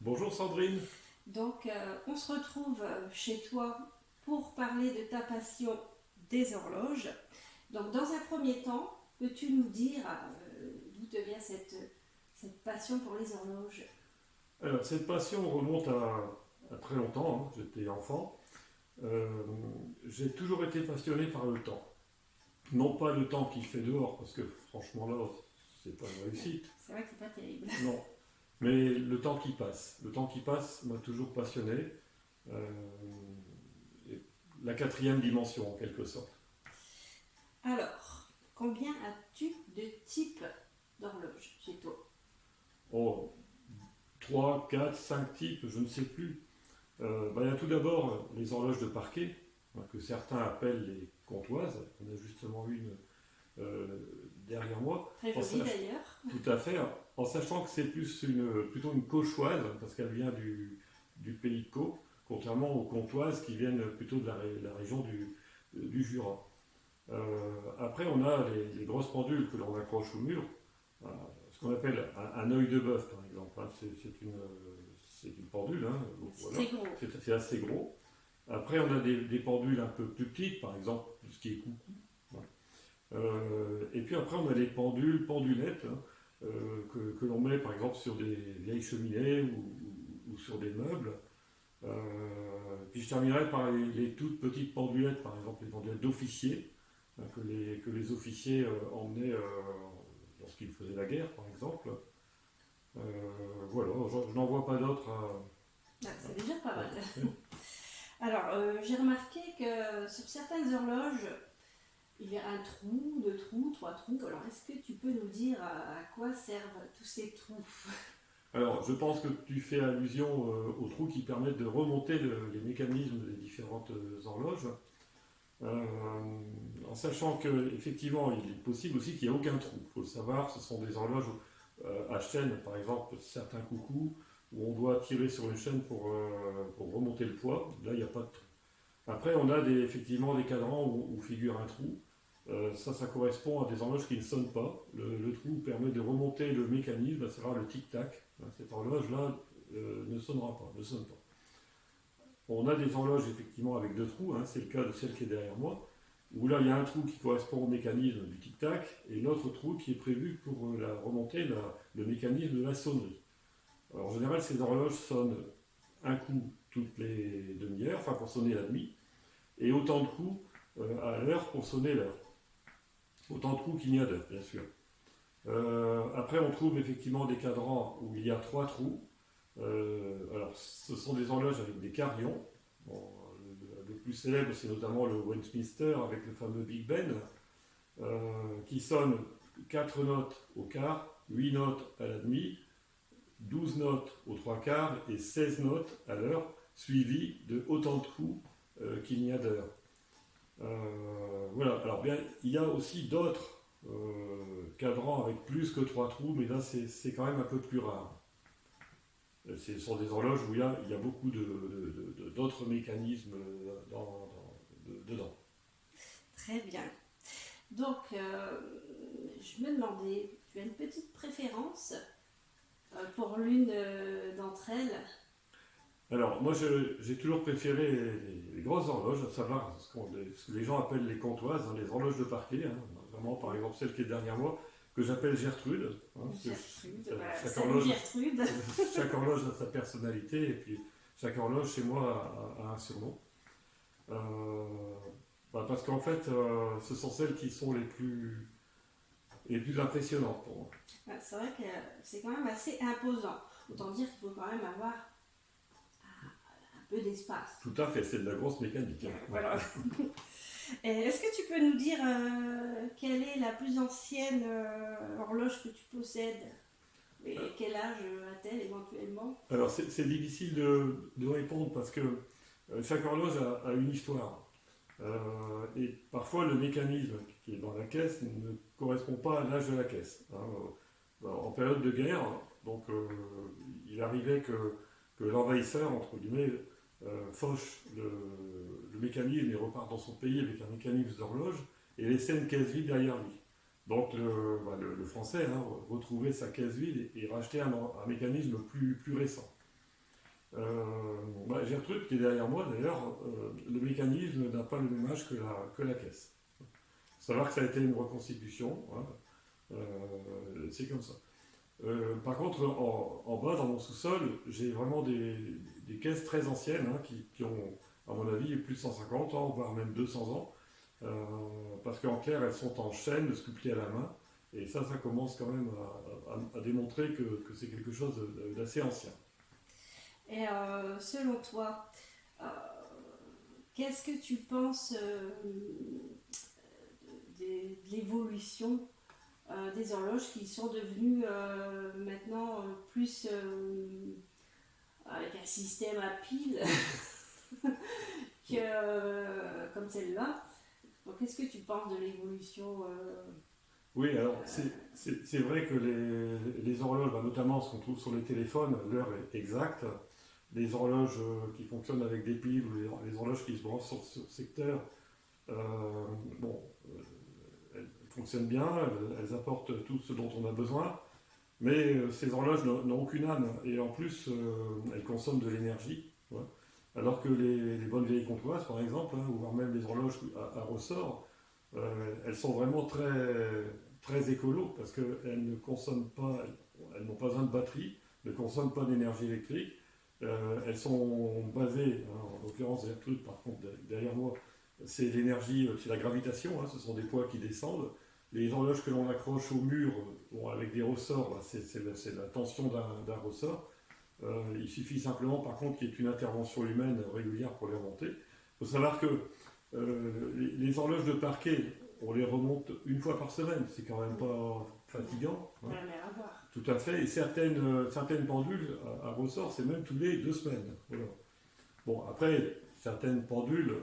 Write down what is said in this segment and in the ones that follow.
Bonjour Sandrine. Donc, on se retrouve chez toi pour parler de ta passion des horloges. Donc, dans un premier temps, peux-tu nous dire d'où te vient cette passion pour les horloges? Alors, cette passion remonte à très longtemps, hein. J'étais enfant. Euh, j'ai toujours été passionné par le temps. Non pas le temps qu'il fait dehors, parce que franchement là, c'est pas une réussite. C'est vrai que c'est pas terrible. Non. Mais le temps qui passe. Le temps qui passe m'a toujours passionné. Euh, et la quatrième dimension, en quelque sorte. Alors, combien as-tu de types d'horloges chez toi? Oh, 3, 4, 5 types, je ne sais plus. Il y a tout d'abord les horloges de parquet, hein, que certains appellent les comptoises. On a justement une euh, derrière moi. Très jolie d'ailleurs. Tout à fait, en sachant que c'est plutôt une cauchoise, parce qu'elle vient du pays de Caux, contrairement aux comptoises qui viennent plutôt de la région du Jura. Après, on a les grosses pendules que l'on accroche au mur, euh, ce qu'on appelle un œil de bœuf, par exemple, hein. C'est une pendule, hein, donc C'est voilà. très gros. C'est assez gros. Après, on a des pendules un peu plus petites, par exemple, tout ce qui est coucou. Ouais. Et puis après, on a les pendulettes, hein, que l'on met, par exemple, sur des vieilles cheminées ou sur des meubles. Puis je terminerai par les toutes petites pendulettes, par exemple, les pendulettes d'officiers, hein, que les officiers emmenaient lorsqu'ils faisaient la guerre, par exemple. Euh, voilà, je n'en vois pas d'autres. Ah, c'est déjà pas mal. Ouais. Alors, j'ai remarqué que sur certaines horloges, il y a un trou, deux trous, trois trous. Alors, est-ce que tu peux nous dire à quoi servent tous ces trous? Alors, je pense que tu fais allusion aux trous qui permettent de remonter les mécanismes des différentes horloges, euh, en sachant qu'effectivement, il est possible aussi qu'il n'y ait aucun trou. Il faut le savoir, ce sont des horloges à chaîne, par exemple, certains coucous, où on doit tirer sur une chaîne pour remonter le poids. Là, il n'y a pas de trou. Après, on a effectivement des cadrans où figure un trou. Ça correspond à des horloges qui ne sonnent pas. Le trou permet de remonter le mécanisme, à savoir le tic-tac. Cette horloge-là ne sonnera pas, ne sonne pas. On a des horloges effectivement avec deux trous, hein, c'est le cas de celle qui est derrière moi, où là il y a un trou qui correspond au mécanisme du tic-tac et l'autre trou qui est prévu pour remonter le mécanisme de la sonnerie. Alors, en général, ces horloges sonnent un coup toutes les demi-heures, enfin pour sonner la nuit, et autant de coups à l'heure pour sonner l'heure. Autant de coups qu'il n'y a d'heure, bien sûr. Après, on trouve effectivement des cadrans où il y a trois trous. Alors, ce sont des horloges avec des carillons. Bon, le plus célèbre, c'est notamment le Westminster avec le fameux Big Ben, qui sonne 4 notes au quart, 8 notes à la demi, 12 notes aux trois quarts et 16 notes à l'heure, suivi de autant de coups qu'il n'y a d'heure. Voilà, alors bien, il y a aussi d'autres cadrans avec plus que trois trous, mais là c'est quand même un peu plus rare. Ce sont des horloges où il y a beaucoup d'autres mécanismes dedans. Très bien. Donc, je me demandais, tu as une petite préférence pour l'une d'entre elles? Alors, moi j'ai toujours préféré les grosses horloges, à savoir ce que les gens appellent les comptoises, hein, les horloges de parquet, hein, vraiment par exemple celle qui est derrière moi, que j'appelle Gertrude, hein, parce que Gertrude, voilà. chaque Salut horloge, Gertrude. chaque horloge a sa personnalité, et puis chaque horloge chez moi a un surnom. Euh, Parce qu'en fait, ce sont celles qui sont les plus impressionnantes pour moi. Ouais, c'est vrai que c'est quand même assez imposant. Autant dire qu'il faut quand même avoir un peu d'espace. Tout à fait, c'est de la grosse mécanique, hein. Voilà. Et est-ce que tu peux nous dire quelle est la plus ancienne horloge que tu possèdes? Et quel âge a-t-elle éventuellement? Alors c'est difficile de répondre parce que chaque horloge a une histoire. Et parfois le mécanisme qui est dans la caisse ne correspond pas à l'âge de la caisse, hein. En période de guerre, donc il arrivait que l'envahisseur, entre guillemets, fauche le mécanisme et repart dans son pays avec un mécanisme d'horloge et laissait une caisse vide derrière lui. Donc le français, hein, retrouvait sa caisse vide et rachetait un mécanisme plus récent. Gertrude, qui est derrière moi d'ailleurs, le mécanisme n'a pas le même âge que la caisse. Il faut savoir que ça a été une reconstitution, hein. C'est comme ça. Par contre, en bas, dans mon sous-sol, j'ai vraiment des caisses très anciennes, hein, qui ont, à mon avis, plus de 150 ans, voire même 200 ans. Parce qu'en clair, elles sont en chêne, sculptées à la main. Et ça commence quand même à démontrer que c'est quelque chose d'assez ancien. Et selon toi, euh, qu'est-ce que tu penses de l'évolution des horloges qui sont devenues maintenant plus avec un système à pile que comme celle-là? Donc, qu'est-ce que tu penses de l'évolution Oui, alors c'est vrai que les horloges, notamment ce qu'on trouve sur les téléphones, l'heure est exacte. Les horloges qui fonctionnent avec des piles ou les horloges qui se branchent sur secteur, euh, bon, elles fonctionnent bien, elles apportent tout ce dont on a besoin, mais ces horloges n'ont aucune âme et en plus elles consomment de l'énergie. Ouais. Alors que les bonnes vieilles comptoises, par exemple, hein, ou voire même les horloges à ressort, elles sont vraiment très écolo parce qu'elles ne consomment pas, elles n'ont pas besoin de batterie, ne consomment pas d'énergie électrique. Elles sont basées, hein, en l'occurrence Gertrude par contre derrière moi, c'est l'énergie, c'est la gravitation, hein, ce sont des poids qui descendent. Les horloges que l'on accroche au mur, bon, avec des ressorts, c'est la tension d'un ressort. Il suffit simplement par contre qu'il y ait une intervention humaine régulière pour les remonter. Il faut savoir que les horloges de parquet, on les remonte une fois par semaine, c'est quand même pas fatigant. Hein. Tout à fait, et certaines pendules à ressort, c'est même tous les 2 semaines. Voilà. Bon, après, certaines pendules,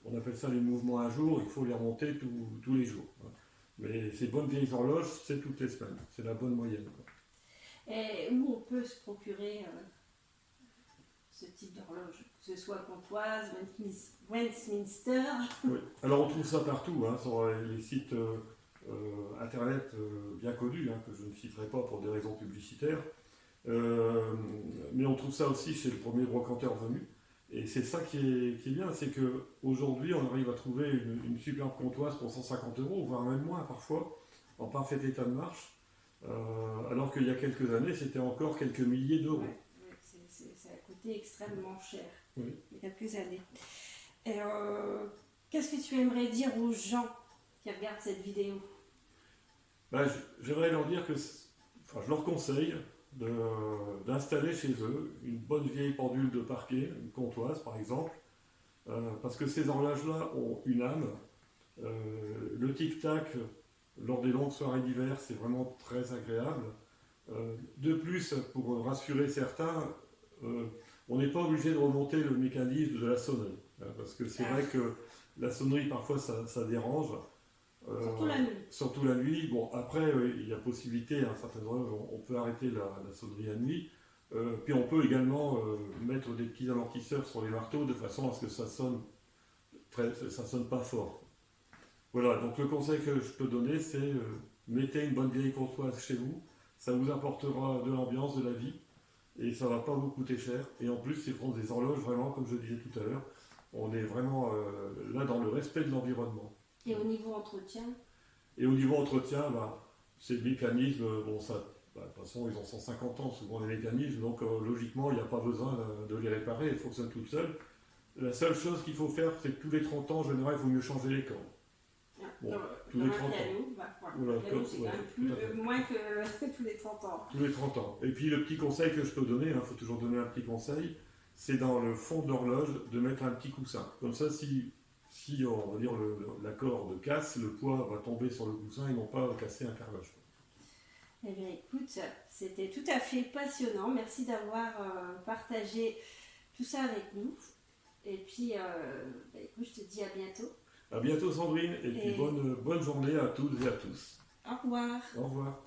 on appelle ça les mouvements à jour, il faut les remonter tous les jours. Hein. Mais ces bonnes vieilles horloges, c'est toutes les semaines, c'est la bonne moyenne. Quoi. Et où on peut se procurer ce type d'horloge, que ce soit Pontoise, Westminster. Oui. Alors on trouve ça partout, hein, sur les sites internet bien connus, hein, que je ne citerai pas pour des raisons publicitaires. Mais on trouve ça aussi chez le premier brocanteur venu. Et c'est ça qui est bien, c'est qu'aujourd'hui on arrive à trouver une superbe comptoise pour 150 €, voire même moins parfois, en parfait état de marche, alors qu'il y a quelques années c'était encore quelques milliers d'euros. Ouais, ça a coûté extrêmement cher, oui. Il y a quelques années. Et qu'est-ce que tu aimerais dire aux gens qui regardent cette vidéo? J'aimerais leur dire je leur conseille d'installer chez eux une bonne vieille pendule de parquet, une comptoise par exemple, parce que ces horloges-là ont une âme. Le tic-tac lors des longues soirées d'hiver, c'est vraiment très agréable. De plus, pour rassurer certains, on n'est pas obligé de remonter le mécanisme de la sonnerie, hein, parce que c'est vrai que la sonnerie parfois ça dérange. Surtout la nuit. Surtout la nuit. Bon, après, il y a possibilité, à certaines horloges, on peut arrêter la sonnerie la nuit. Puis on peut également mettre des petits amortisseurs sur les marteaux de façon à ce que ça sonne pas fort. Voilà, donc le conseil que je peux donner, c'est mettez une bonne vieille comptoise chez vous. Ça vous apportera de l'ambiance, de la vie, et ça va pas vous coûter cher. Et en plus, ce seront des horloges vraiment, comme je disais tout à l'heure, on est vraiment là dans le respect de l'environnement. Et au niveau entretien? Et au niveau entretien, ces mécanismes, de toute façon, ils ont 150 ans, souvent les mécanismes, donc logiquement, il n'y a pas besoin de les réparer, elles fonctionnent toutes seules. La seule chose qu'il faut faire, c'est que tous les 30 ans, en général, il vaut mieux changer les cordes. Bon, tous les 30 ans. C'est quand même moins que tous les 30 ans. Tous les 30 ans. Et puis le petit conseil que je peux donner, il faut toujours donner un petit conseil, c'est dans le fond de l'horloge de mettre un petit coussin. Comme ça, si on va dire la corde casse, le poids va tomber sur le coussin et non pas casser un carrelage. Eh bien écoute, c'était tout à fait passionnant. Merci d'avoir partagé tout ça avec nous. Et puis, écoute, je te dis à bientôt. À bientôt Sandrine, et puis bonne journée à toutes et à tous. Au revoir. Au revoir.